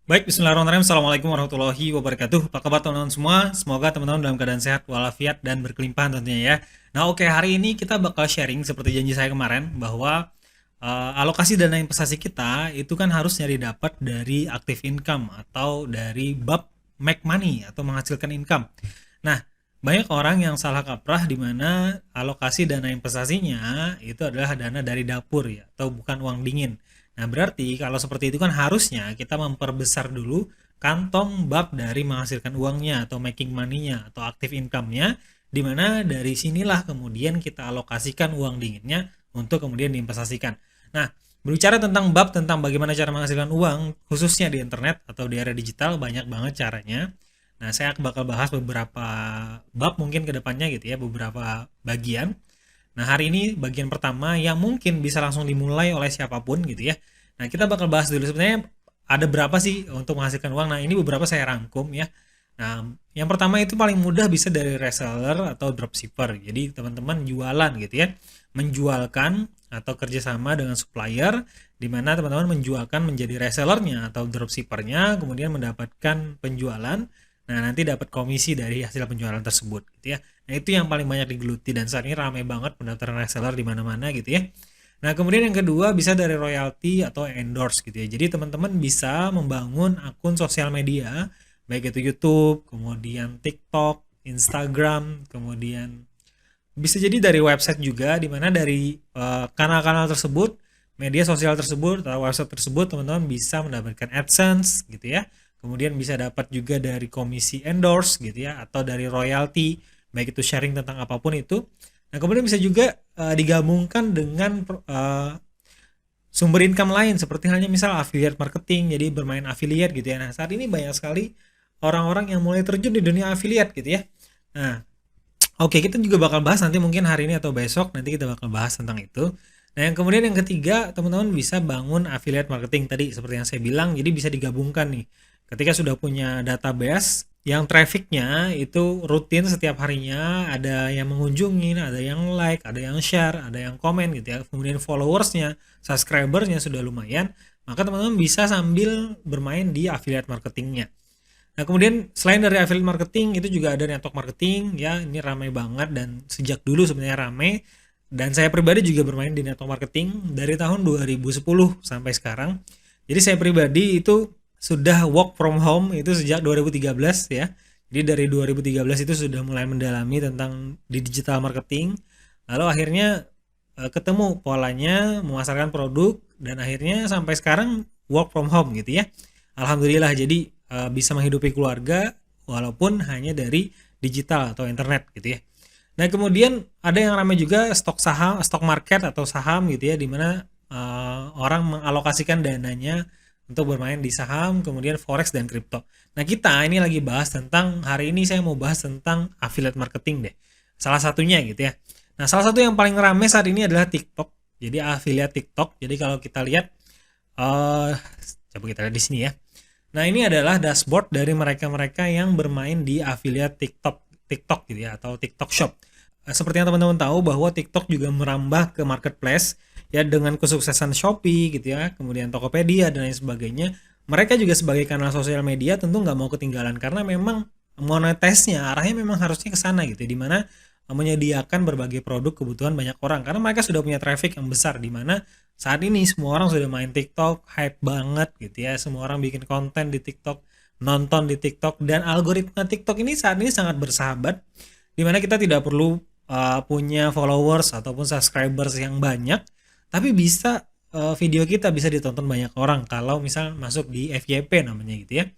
Baik, bismillahirrahmanirrahim. Assalamualaikum warahmatullahi wabarakatuh. Apa kabar teman-teman semua? Semoga teman-teman dalam keadaan sehat walafiat dan berkelimpahan tentunya ya. Nah, oke, hari ini kita bakal sharing seperti janji saya kemarin bahwa alokasi dana investasi kita itu kan harus nyari dapat dari active income atau dari bab make money atau menghasilkan income. Nah, banyak orang yang salah kaprah di mana alokasi dana investasinya itu adalah dana dari dapur ya atau bukan uang dingin. Nah, berarti kalau seperti itu kan harusnya kita memperbesar dulu kantong bab dari menghasilkan uangnya atau making money-nya atau active income-nya, di mana dari sinilah kemudian kita alokasikan uang dinginnya untuk kemudian diinvestasikan. Nah, berbicara tentang bab tentang bagaimana cara menghasilkan uang, khususnya di internet atau di era digital, banyak banget caranya. Nah, saya bakal bahas beberapa bab mungkin ke depannya gitu ya, beberapa bagian. Nah, hari ini bagian pertama yang mungkin bisa langsung dimulai oleh siapapun gitu ya. Nah, kita bakal bahas dulu sebenarnya ada berapa sih untuk menghasilkan uang. Nah, ini beberapa saya rangkum ya. Nah, yang pertama itu paling mudah bisa dari reseller atau dropshipper. Jadi, teman-teman jualan gitu ya. Menjualkan atau kerjasama dengan supplier, di mana teman-teman menjualkan menjadi resellernya atau dropshippernya, kemudian mendapatkan penjualan. Nah, nanti dapat komisi dari hasil penjualan tersebut gitu ya. Nah, itu yang paling banyak digeluti dan saat ini ramai banget pendaftaran reseller di mana-mana gitu ya. Nah, kemudian yang kedua bisa dari royalti atau endorse gitu ya. Jadi teman-teman bisa membangun akun sosial media, baik itu YouTube, kemudian TikTok, Instagram, kemudian bisa jadi dari website juga, di mana dari kanal-kanal tersebut, media sosial tersebut atau website tersebut teman-teman bisa mendapatkan AdSense gitu ya. Kemudian bisa dapat juga dari komisi endorse gitu ya atau dari royalti, baik itu sharing tentang apapun itu. Nah, kemudian bisa juga digabungkan dengan sumber income lain seperti halnya misal affiliate marketing, jadi bermain affiliate gitu ya. Nah, saat ini banyak sekali orang-orang yang mulai terjun di dunia affiliate gitu ya. Nah, oke, kita juga bakal bahas nanti mungkin hari ini atau besok nanti kita bakal bahas tentang itu. Nah, yang kemudian yang ketiga, teman-teman bisa bangun affiliate marketing tadi seperti yang saya bilang, jadi bisa digabungkan nih. Ketika sudah punya database yang trafficnya itu rutin setiap harinya, ada yang mengunjungi, ada yang like, ada yang share, ada yang komen gitu ya. Kemudian followersnya, subscribersnya sudah lumayan, maka teman-teman bisa sambil bermain di affiliate marketingnya. Nah, kemudian selain dari affiliate marketing itu juga ada network marketing ya, ini ramai banget dan sejak dulu sebenarnya ramai, dan saya pribadi juga bermain di network marketing dari tahun 2010 sampai sekarang. Jadi saya pribadi itu sudah work from home itu sejak 2013 ya. Jadi dari 2013 itu sudah mulai mendalami tentang di digital marketing. Lalu akhirnya ketemu polanya memasarkan produk dan akhirnya sampai sekarang work from home gitu ya. Alhamdulillah jadi bisa menghidupi keluarga walaupun hanya dari digital atau internet gitu ya. Nah, kemudian ada yang ramai juga stok saham, stok market atau saham gitu ya, di mana orang mengalokasikan dananya untuk bermain di saham, kemudian forex dan kripto. Nah, kita ini lagi bahas tentang hari ini saya mau bahas tentang affiliate marketing deh. Salah satunya gitu ya. Nah, salah satu yang paling ramai saat ini adalah TikTok. Jadi affiliate TikTok. Jadi kalau kita lihat coba kita lihat di sini ya. Nah, ini adalah dashboard dari mereka-mereka yang bermain di affiliate TikTok gitu ya atau TikTok Shop. Seperti yang teman-teman tahu bahwa TikTok juga merambah ke marketplace ya dengan kesuksesan Shopee gitu ya, kemudian Tokopedia dan lain sebagainya. Mereka juga sebagai kanal sosial media tentu nggak mau ketinggalan karena memang monetize-nya arahnya memang harusnya ke sana gitu, di mana menyediakan berbagai produk kebutuhan banyak orang karena mereka sudah punya traffic yang besar, di mana saat ini semua orang sudah main TikTok, hype banget gitu ya, semua orang bikin konten di TikTok, nonton di TikTok, dan algoritma TikTok ini saat ini sangat bersahabat, di mana kita tidak perlu punya followers ataupun subscribers yang banyak, tapi bisa video kita bisa ditonton banyak orang kalau misal masuk di FYP namanya gitu ya.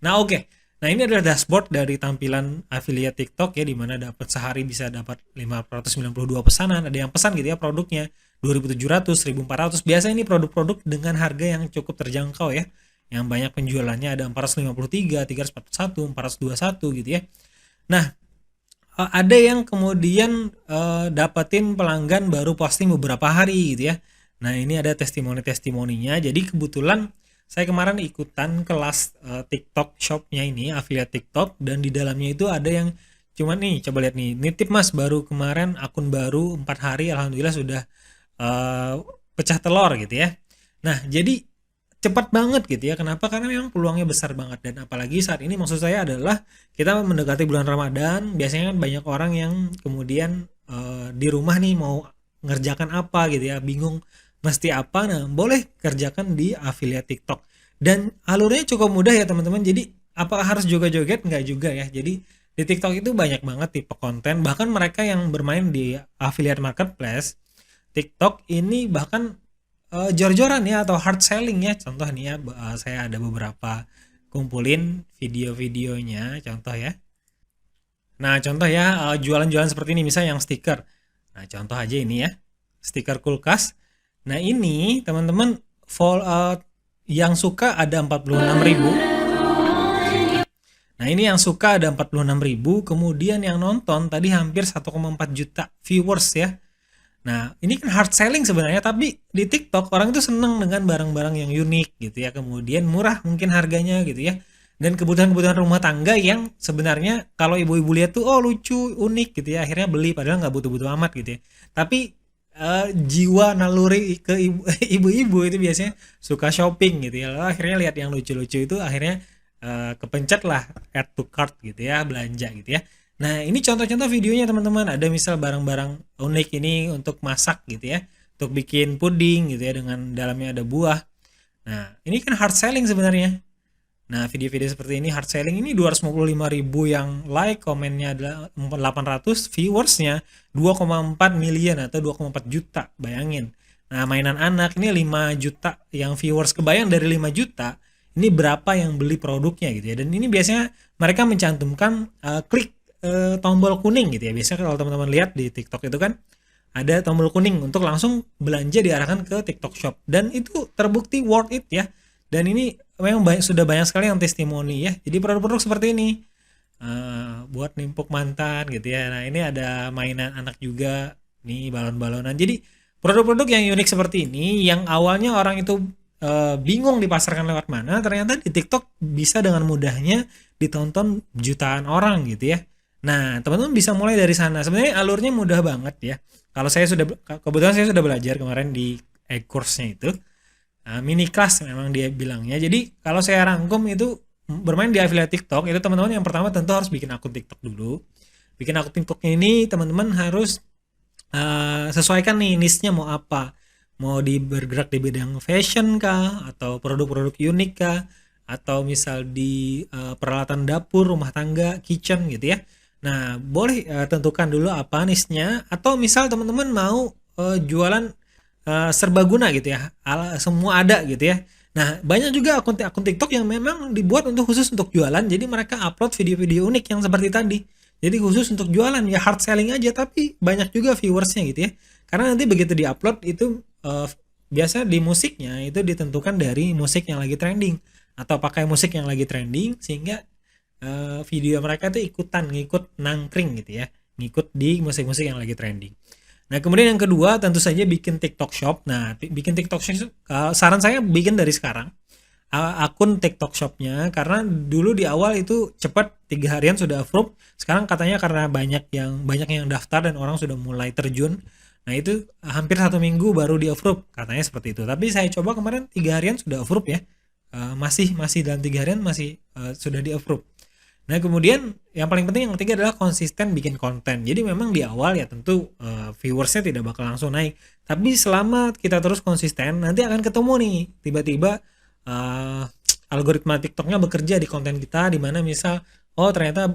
Nah, oke. Nah, ini adalah dashboard dari tampilan affiliate TikTok ya, di mana dapat sehari bisa dapat 592 pesanan, ada yang pesan gitu ya produknya 2.700, 1.400. Biasanya ini produk-produk dengan harga yang cukup terjangkau ya. Yang banyak penjualannya ada 453, 341, 421 gitu ya. Nah, ada yang kemudian dapatin pelanggan baru posting beberapa hari gitu ya. Nah, ini ada testimoni-testimoninya. Jadi kebetulan saya kemarin ikutan kelas TikTok Shopnya ini, affiliate TikTok, dan di dalamnya itu ada yang cuman nih, coba lihat nih, nitip mas baru kemarin akun baru 4 hari, alhamdulillah sudah pecah telur gitu ya. Nah, jadi cepat banget gitu ya. Kenapa? Karena memang peluangnya besar banget, dan apalagi saat ini maksud saya adalah kita mendekati bulan Ramadan, biasanya kan banyak orang yang kemudian di rumah nih mau ngerjakan apa gitu ya, bingung mesti apa. Nah, boleh kerjakan di affiliate TikTok. Dan alurnya cukup mudah ya teman-teman. Jadi apakah harus joget-joget? Nggak juga ya. Jadi di TikTok itu banyak banget tipe konten, bahkan mereka yang bermain di affiliate marketplace TikTok ini bahkan jor-joran ya atau hard selling ya. Contoh nih ya, saya ada beberapa kumpulin video-videonya, contoh ya. Nah, contoh ya, jualan-jualan seperti ini misalnya yang stiker. Nah, contoh aja ini ya, stiker kulkas. Nah, ini teman-teman yang suka ada 46.000. Nah, ini yang suka ada 46.000, kemudian yang nonton tadi hampir 1,4 juta viewers ya. Nah, ini kan hard selling sebenarnya, tapi di TikTok orang itu seneng dengan barang-barang yang unik gitu ya, kemudian murah mungkin harganya gitu ya. Dan kebutuhan-kebutuhan rumah tangga yang sebenarnya kalau ibu-ibu lihat tuh oh lucu, unik gitu ya, akhirnya beli padahal nggak butuh-butuh amat gitu ya. Tapi jiwa naluri ke ibu-ibu itu biasanya suka shopping gitu ya. Lalu akhirnya lihat yang lucu-lucu itu akhirnya kepencet lah add to cart gitu ya, belanja gitu ya. Nah, ini contoh-contoh videonya teman-teman. Ada misal barang-barang unik ini untuk masak gitu ya. Untuk bikin puding gitu ya dengan dalamnya ada buah. Nah, ini kan hard selling sebenarnya. Nah, video-video seperti ini hard selling ini 255.000 yang like, komennya adalah 800, viewersnya 2,4 million atau 2,4 juta. Bayangin. Nah, mainan anak ini 5 juta yang viewers, kebayang dari 5 juta ini berapa yang beli produknya gitu ya. Dan ini biasanya mereka mencantumkan klik tombol kuning gitu ya. Biasanya kalau teman-teman lihat di TikTok itu kan ada tombol kuning untuk langsung belanja diarahkan ke TikTok Shop, dan itu terbukti worth it ya. Dan ini memang sudah banyak sekali yang testimoni ya. Jadi produk-produk seperti ini buat nimpuk mantan gitu ya. Nah, ini ada mainan anak juga nih, balon-balonan. Jadi produk-produk yang unik seperti ini yang awalnya orang itu bingung dipasarkan lewat mana, ternyata di TikTok bisa dengan mudahnya ditonton jutaan orang gitu ya. Nah, teman-teman bisa mulai dari sana. Sebenarnya alurnya mudah banget ya. Kalau saya sudah, kebetulan saya sudah belajar kemarin di e-course-nya itu. Mini class memang dia bilangnya. Jadi kalau saya rangkum itu bermain di affiliate TikTok, itu teman-teman yang pertama tentu harus bikin akun TikTok dulu. Bikin akun TikToknya ini teman-teman harus sesuaikan nih niche-nya mau apa. Mau bergerak di bidang fashion kah, atau produk-produk unik kah, atau misal di peralatan dapur, rumah tangga, kitchen gitu ya. Nah, boleh tentukan dulu apa niche-nya, atau misal teman-teman mau jualan serbaguna gitu ya, semua ada gitu ya. Nah, banyak juga akun TikTok yang memang dibuat untuk khusus untuk jualan, jadi mereka upload video-video unik yang seperti tadi. Jadi khusus untuk jualan ya, hard selling aja, tapi banyak juga viewersnya gitu ya. Karena nanti begitu diupload itu biasa di musiknya itu ditentukan dari musik yang lagi trending, atau pakai musik yang lagi trending, sehingga video mereka itu ngikut nangkring gitu ya, ngikut di musik-musik yang lagi trending. Nah, kemudian yang kedua tentu saja bikin TikTok Shop. Nah, bikin TikTok Shop, saran saya bikin dari sekarang akun TikTok Shop-nya, karena dulu di awal itu cepat, 3 harian sudah approve. Sekarang katanya karena banyak yang daftar dan orang sudah mulai terjun, nah itu hampir 1 minggu baru di approve, katanya seperti itu. Tapi saya coba kemarin 3 harian sudah approve ya. Masih dalam 3 harian masih sudah di approve. Nah, kemudian yang paling penting yang ketiga adalah konsisten bikin konten. Jadi memang di awal ya tentu viewersnya tidak bakal langsung naik, tapi selama kita terus konsisten nanti akan ketemu nih tiba-tiba algoritma TikToknya bekerja di konten kita, di mana misal oh ternyata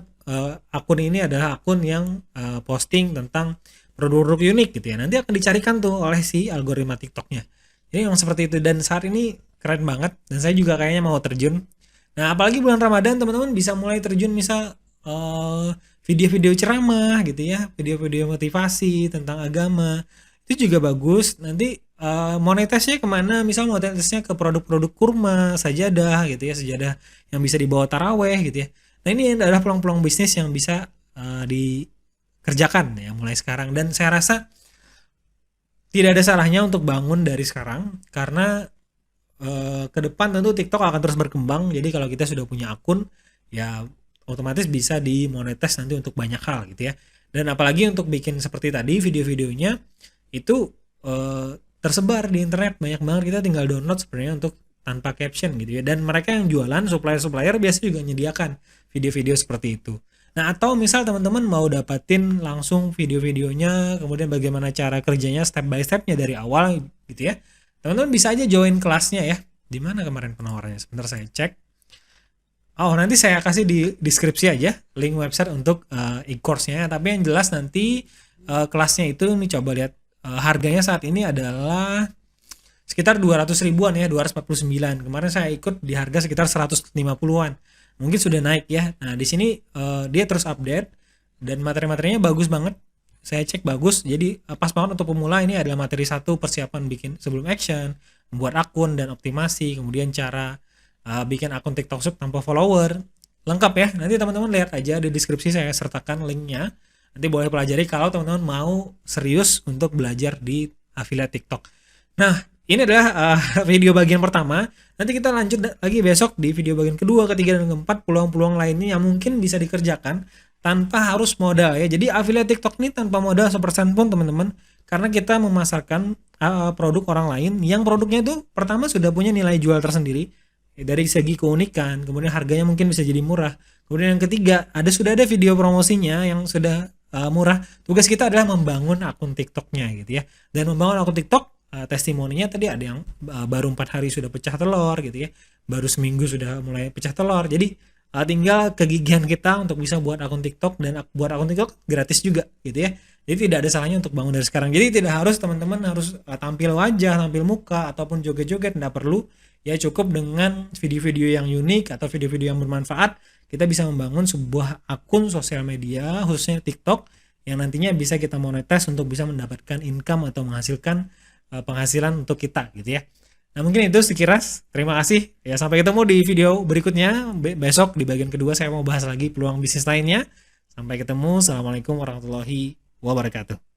akun ini adalah akun yang posting tentang produk-produk unik gitu ya. Nanti akan dicarikan tuh oleh si algoritma TikToknya. Jadi yang seperti itu, dan saat ini keren banget, dan saya juga kayaknya mau terjun. Nah, apalagi bulan Ramadan teman-teman bisa mulai terjun misal video-video ceramah gitu ya, video-video motivasi tentang agama. Itu juga bagus. Nanti monetisnya kemana? Misal monetisnya ke produk-produk kurma, sajadah gitu ya, sajadah yang bisa dibawa taraweh gitu ya. Nah, ini adalah peluang-peluang bisnis yang bisa dikerjakan ya mulai sekarang, dan saya rasa tidak ada salahnya untuk bangun dari sekarang, karena ke depan tentu TikTok akan terus berkembang. Jadi kalau kita sudah punya akun ya otomatis bisa dimonetis nanti untuk banyak hal gitu ya. Dan apalagi untuk bikin seperti tadi video-videonya itu tersebar di internet banyak banget, kita tinggal download sebenarnya untuk tanpa caption gitu ya. Dan mereka yang jualan, supplier-supplier biasanya juga menyediakan video-video seperti itu. Nah, atau misal teman-teman mau dapatin langsung video-videonya, kemudian bagaimana cara kerjanya step by stepnya dari awal gitu ya. Teman-teman bisa aja join kelasnya ya. Di mana kemarin penawarannya? Sebentar saya cek. Oh, nanti saya kasih di deskripsi aja link website untuk e-course-nya. Tapi yang jelas nanti kelasnya itu nih coba lihat harganya saat ini adalah sekitar 200 ribuan ya, 249. Kemarin saya ikut di harga sekitar 150-an. Mungkin sudah naik ya. Nah, di sini dia terus update dan materi-materinya bagus banget. Saya cek bagus. Jadi pas banget untuk pemula. Ini adalah materi 1, persiapan bikin sebelum action, membuat akun dan optimasi, kemudian cara bikin akun TikTok Shop tanpa follower. Lengkap ya. Nanti teman-teman lihat aja di deskripsi, saya sertakan linknya. Nanti boleh pelajari kalau teman-teman mau serius untuk belajar di affiliate TikTok. Nah, ini adalah video bagian pertama. Nanti kita lanjut lagi besok di video bagian kedua, ketiga, dan keempat, peluang-peluang lainnya yang mungkin bisa dikerjakan tanpa harus modal ya. Jadi affiliate TikTok ini tanpa modal 1% pun teman-teman. Karena kita memasarkan produk orang lain yang produknya itu pertama sudah punya nilai jual tersendiri. Dari segi keunikan, kemudian harganya mungkin bisa jadi murah. Kemudian yang ketiga, sudah ada video promosinya yang sudah murah. Tugas kita adalah membangun akun TikToknya gitu ya. Dan membangun akun TikTok, testimoninya tadi ada yang baru 4 hari sudah pecah telur gitu ya. Baru seminggu sudah mulai pecah telur. Jadi tinggal kegigihan kita untuk bisa buat akun TikTok, dan buat akun TikTok gratis juga gitu ya. Jadi tidak ada salahnya untuk bangun dari sekarang. Jadi tidak harus teman-teman harus tampil wajah, tampil muka, ataupun joget-joget, tidak perlu. Ya cukup dengan video-video yang unik atau video-video yang bermanfaat, kita bisa membangun sebuah akun sosial media khususnya TikTok yang nantinya bisa kita monetize untuk bisa mendapatkan income atau menghasilkan penghasilan untuk kita gitu ya. Nah, mungkin itu sekilas. Terima kasih. Ya, sampai ketemu di video berikutnya. Besok di bagian kedua saya mau bahas lagi peluang bisnis lainnya. Sampai ketemu. Assalamualaikum warahmatullahi wabarakatuh.